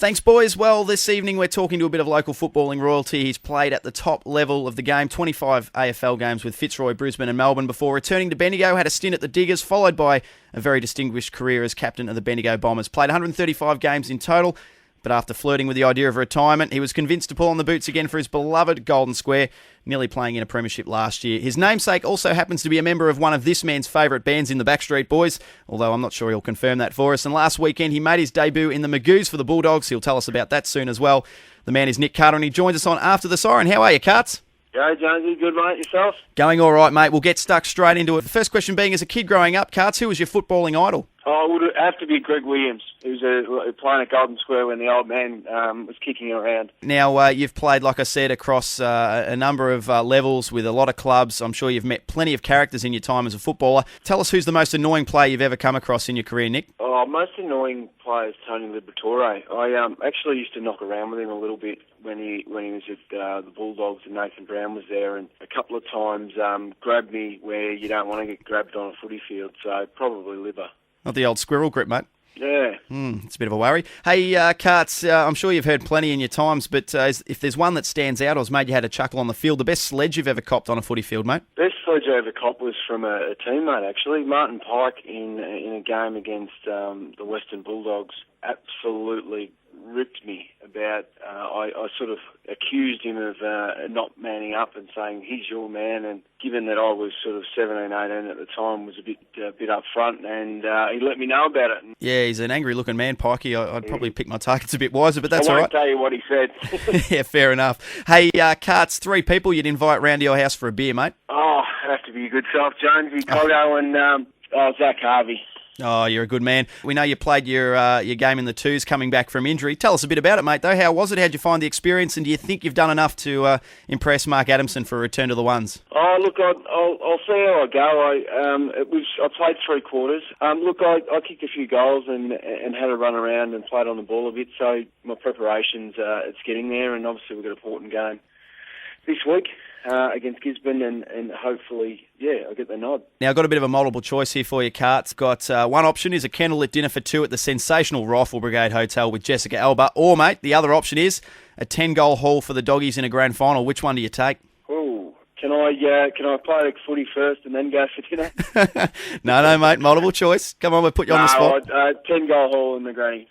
Thanks, boys. Well, this evening we're talking to a bit of local footballing royalty. He's played at the top level of the game, 25 AFL games with Fitzroy, Brisbane and Melbourne before returning to Bendigo, had a stint at the Diggers, followed by a very distinguished career as captain of the Bendigo Bombers. Played 135 games in total, but after flirting with the idea of retirement, he was convinced to pull on the boots again for his beloved Golden Square, nearly playing in a premiership last year. His namesake also happens to be a member of one of this man's favourite bands in the Backstreet Boys, although I'm not sure he'll confirm that for us. And last weekend, he made his debut in the Magoos for the Bulldogs. He'll tell us about that soon as well. The man is Nick Carter, and he joins us on After the Siren. How are you, Carts? Go, Jonesy. Good, mate. Yourself? Going all right, mate. We'll get stuck straight into it. The first question being, as a kid growing up, Carts, who was your footballing idol? Oh, it would have to be Greg Williams. He was playing at Golden Square when the old man was kicking around. Now, you've played, like I said, across a number of levels with a lot of clubs. I'm sure you've met plenty of characters in your time as a footballer. Tell us who's the most annoying player you've ever come across in your career, Nick? Oh, most annoying player is Tony Liberatore. I actually used to knock around with him a little bit when he was at the Bulldogs and Nathan Brown was there, and a couple of times grabbed me where you don't want to get grabbed on a footy field, so probably Libba. Not the old squirrel grip, mate. Yeah. It's a bit of a worry. Hey, Carts, I'm sure you've heard plenty in your times, but if there's one that stands out or has made you had a chuckle on the field, the best sledge you've ever copped on a footy field, mate? Best sledge I ever copped was from a teammate, actually. Martin Pike in a game against the Western Bulldogs absolutely ripped me about. I sort of accused him of not manning up and saying, he's your man, and given that I was sort of 17, 18 at the time, was a bit up front, and he let me know about it. Yeah, he's an angry-looking man, Pikey. I'd probably pick my targets a bit wiser, but that's all right. I won't tell you what he said. Yeah, fair enough. Hey, Carts, 3 people you'd invite round to your house for a beer, mate? Oh, have to be a good self, Jonesy, Coggo, and Zach Harvey. Oh, you're a good man. We know you played your game in the twos coming back from injury. Tell us a bit about it, mate, though. How was it? How'd you find the experience? And do you think you've done enough to impress Mark Adamson for a return to the ones? Oh, look, I'll see how I go. I played 3 quarters. I kicked a few goals and had a run around and played on the ball a bit, so my preparation's it's getting there, and obviously we've got a important game this week against Gisborne, and hopefully, I'll get the nod. Now, I've got a bit of a multiple choice here for you, Carts. Got one option is a candlelit dinner for 2 at the sensational Rifle Brigade Hotel with Jessica Alba, or, mate, the other option is a 10-goal haul for the Doggies in a grand final. Which one do you take? Oh, can I play footy first and then go for dinner? No, mate, multiple choice. Come on, we'll put you on the spot. 10-goal haul in the granny.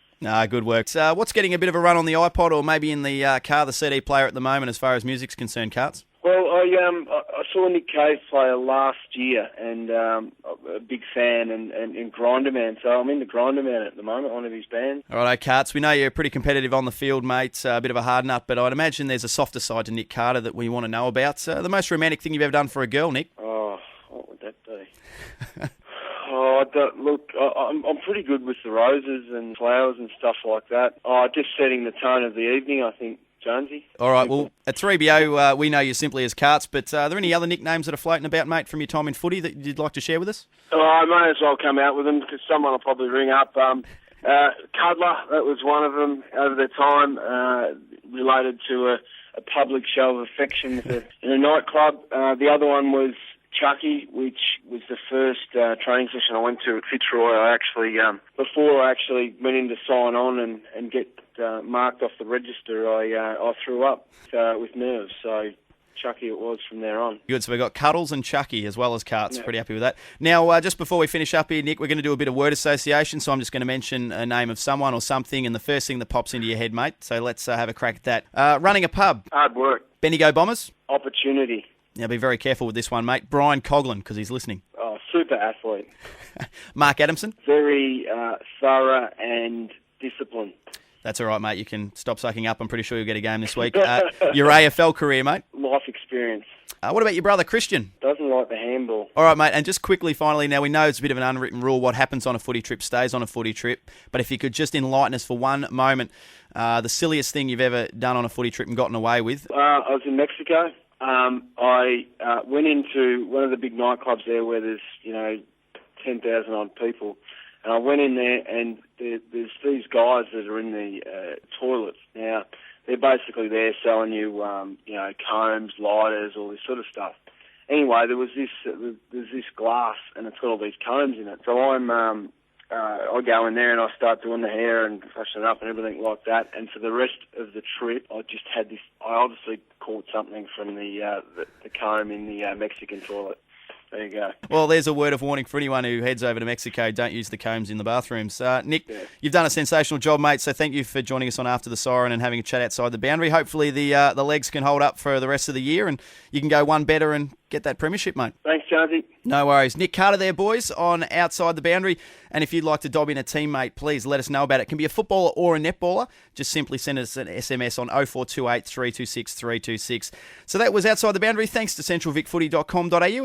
Good work. What's getting a bit of a run on the iPod or maybe in the car, the CD player at the moment as far as music's concerned, Carts? Well, I saw Nick Cave play last year, and a big fan and Grinder Man, so I'm into Grinder Man at the moment, one of his bands. All right, Carts, we know you're pretty competitive on the field, mate, a bit of a hard nut, but I'd imagine there's a softer side to Nick Carter that we want to know about. The most romantic thing you've ever done for a girl, Nick? Oh, what would that be? I'm pretty good with the roses and flowers and stuff like that. Just setting the tone of the evening, I think, Jonesy. All right, well, at 3BO, we know you simply as Carts, but are there any other nicknames that are floating about, mate, from your time in footy that you'd like to share with us? I may as well come out with them because someone will probably ring up. Cuddler, that was one of them over the time, related to a public show of affection in a nightclub. The other one was Chucky, which was the first training session I went to at Fitzroy. Before I actually went in to sign on and get marked off the register, I threw up with nerves. So Chucky it was from there on. Good, so we've got Cuddles and Chucky as well as Carts. Yeah. Pretty happy with that. Now, just before we finish up here, Nick, we're going to do a bit of word association, so I'm just going to mention a name of someone or something, and the first thing that pops into your head, mate. So let's have a crack at that. Running a pub. Hard work. Bendigo Bombers. Opportunity. Now, be very careful with this one, mate. Brian Coughlin, because he's listening. Oh, super athlete. Mark Adamson. Very thorough and disciplined. That's all right, mate. You can stop sucking up. I'm pretty sure you'll get a game this week. Your AFL career, mate? Life experience. What about your brother, Christian? Doesn't like the handball. All right, mate. And just quickly, finally, now we know it's a bit of an unwritten rule. What happens on a footy trip stays on a footy trip. But if you could just enlighten us for one moment, the silliest thing you've ever done on a footy trip and gotten away with. I was in Mexico. I went into one of the big nightclubs there where there's, 10,000 odd people. And I went in there and there's these guys that are in the toilets. Now, they're basically there selling you, combs, lighters, all this sort of stuff. Anyway, there's this glass and it's got all these combs in it. So I'm I go in there and I start doing the hair and freshening up and everything like that. And for the rest of the trip, I just had this. I obviously caught something from the comb in the Mexican toilet. There you go. Well, there's a word of warning for anyone who heads over to Mexico. Don't use the combs in the bathrooms. Nick, You've done a sensational job, mate, so thank you for joining us on After the Siren and having a chat outside the boundary. Hopefully the legs can hold up for the rest of the year and you can go one better and get that premiership, mate. Thanks, Jonesy. No worries. Nick Carter there, boys, on Outside the Boundary. And if you'd like to dob in a teammate, please let us know about it. It can be a footballer or a netballer. Just simply send us an SMS on 0428 326 326. So that was Outside the Boundary. Thanks to centralvicfooty.com.au.